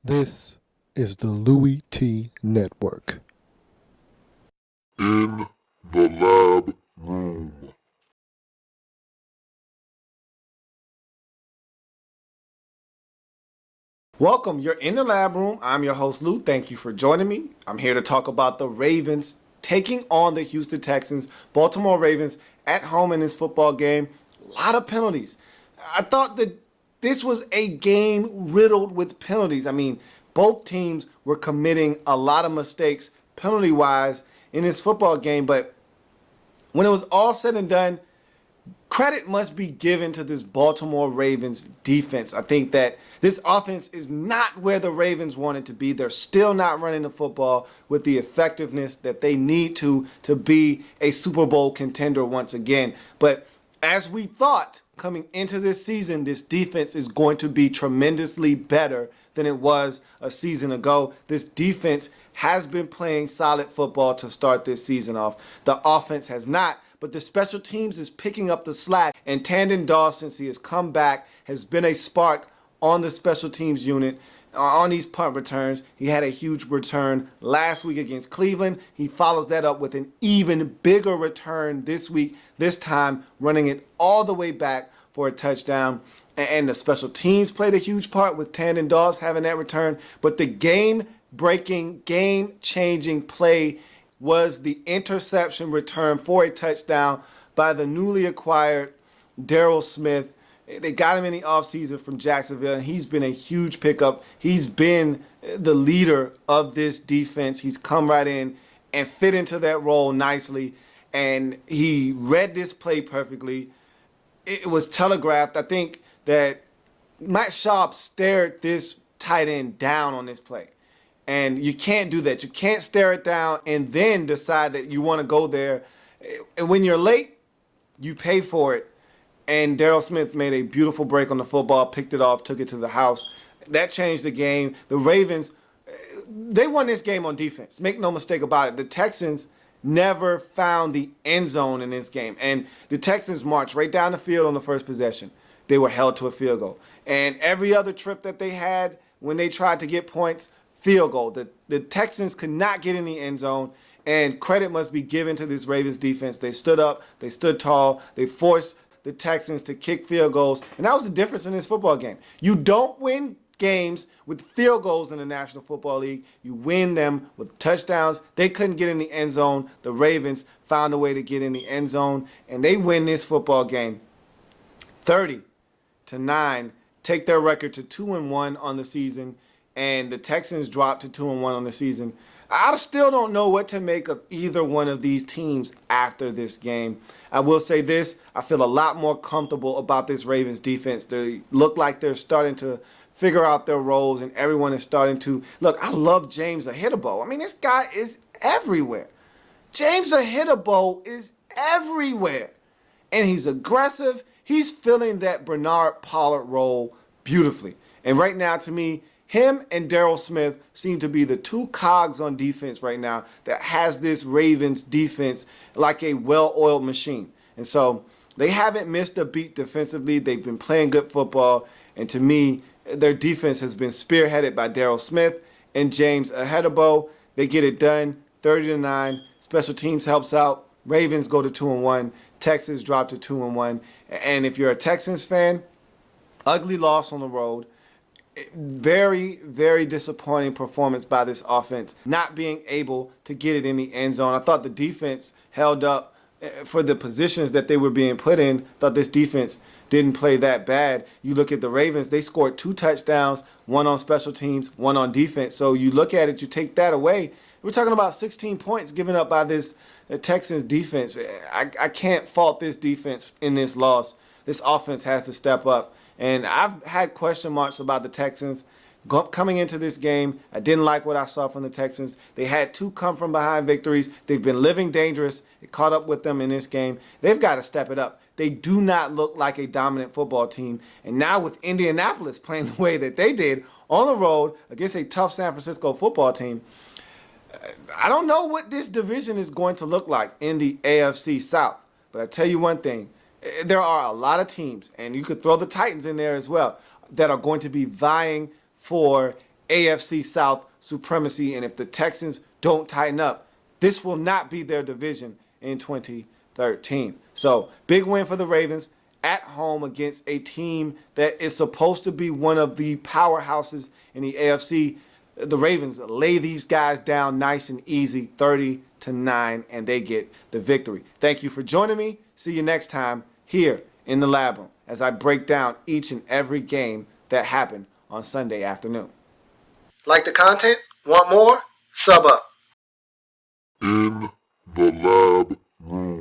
This is the Louie T Network. In the lab room. Welcome. You're in the lab room. I'm your host, Lou. Thank you for joining me. I'm here to talk about the Ravens taking on the Houston Texans. Baltimore Ravens at home in this football game. A lot of penalties. I thought that this was a game riddled with penalties. I mean, both teams were committing a lot of mistakes penalty-wise in this football game. But when it was all said and done, credit must be given to this Baltimore Ravens defense. I think that this offense is not where the Ravens want it to be. They're still not running the football with the effectiveness that they need to be a Super Bowl contender once again. But as we thought coming into this season, this defense is going to be tremendously better than it was a season ago. This defense has been playing solid football to start this season off. The offense has not. But the special teams is picking up the slack. And Tandon Dawes, since he has come back, has been a spark on the special teams unit on these punt returns. He had a huge return last week against Cleveland. He follows that up with an even bigger return this week, this time running it all the way back for a touchdown. And the special teams played a huge part with Tandon Dawes having that return. But the game-breaking, game-changing play was the interception return for a touchdown by the newly acquired Darryl Smith. They got him in the offseason from Jacksonville, and he's been a huge pickup. He's been the leader of this defense. He's come right in and fit into that role nicely, and he read this play perfectly. It was telegraphed. I think that Matt Schaub stared this tight end down on this play. And you can't do that. You can't stare it down and then decide that you want to go there. And when you're late, you pay for it. And Darryl Smith made a beautiful break on the football, picked it off, took it to the house. That changed the game. The Ravens, they won this game on defense. Make no mistake about it. The Texans never found the end zone in this game. And the Texans marched right down the field on the first possession. They were held to a field goal. And every other trip that they had when they tried to get points, field goal. The Texans could not get in the end zone, and credit must be given to this Ravens defense. They stood up, they stood tall, they forced the Texans to kick field goals, and that was the difference in this football game. You don't win games with field goals in the National Football League. You win them with touchdowns. They couldn't get in the end zone. The Ravens found a way to get in the end zone, and they win this football game 30-9, take their record to 2-1 on the season. And the Texans dropped to 2-1 on the season. I still don't know what to make of either one of these teams after this game. I will say this, I feel a lot more comfortable about this Ravens defense. They look like they're starting to figure out their roles, and everyone is starting to, look, I love James Ahitabo. I mean, this guy is everywhere. James Ahitabo is everywhere. And he's aggressive. He's filling that Bernard Pollard role beautifully. And right now, to me, him and Darryl Smith seem to be the two cogs on defense right now that has this Ravens defense like a well-oiled machine. And so they haven't missed a beat defensively. They've been playing good football. And to me, their defense has been spearheaded by Darryl Smith and James Ahitabo. They get it done 30-9. Special teams helps out. Ravens go to 2-1. Texans drop to 2-1. And if you're a Texans fan, ugly loss on the road. Very, very disappointing performance by this offense, not being able to get it in the end zone. I thought the defense held up for the positions that they were being put in. Thought this defense didn't play that bad. You look at the Ravens, they scored 2 touchdowns, 1 on special teams, 1 on defense. So you look at it, you take that away. We're talking about 16 points given up by this Texans defense. I can't fault this defense in this loss. This offense has to step up. And I've had question marks about the Texans coming into this game. I didn't like what I saw from the Texans. They had 2 come-from-behind victories. They've been living dangerous. It caught up with them in this game. They've got to step it up. They do not look like a dominant football team. And now with Indianapolis playing the way that they did on the road against a tough San Francisco football team, I don't know what this division is going to look like in the AFC South. But I tell you one thing. There are a lot of teams, and you could throw the Titans in there as well, that are going to be vying for AFC South supremacy. And if the Texans don't tighten up, this will not be their division in 2013. So big win for the Ravens at home against a team that is supposed to be one of the powerhouses in the AFC. The Ravens lay these guys down nice and easy, 30-9, and they get the victory. Thank you for joining me. See you next time here in the Lab Room as I break down each and every game that happened on Sunday afternoon. Like the content? Want more? Sub up. In the lab room.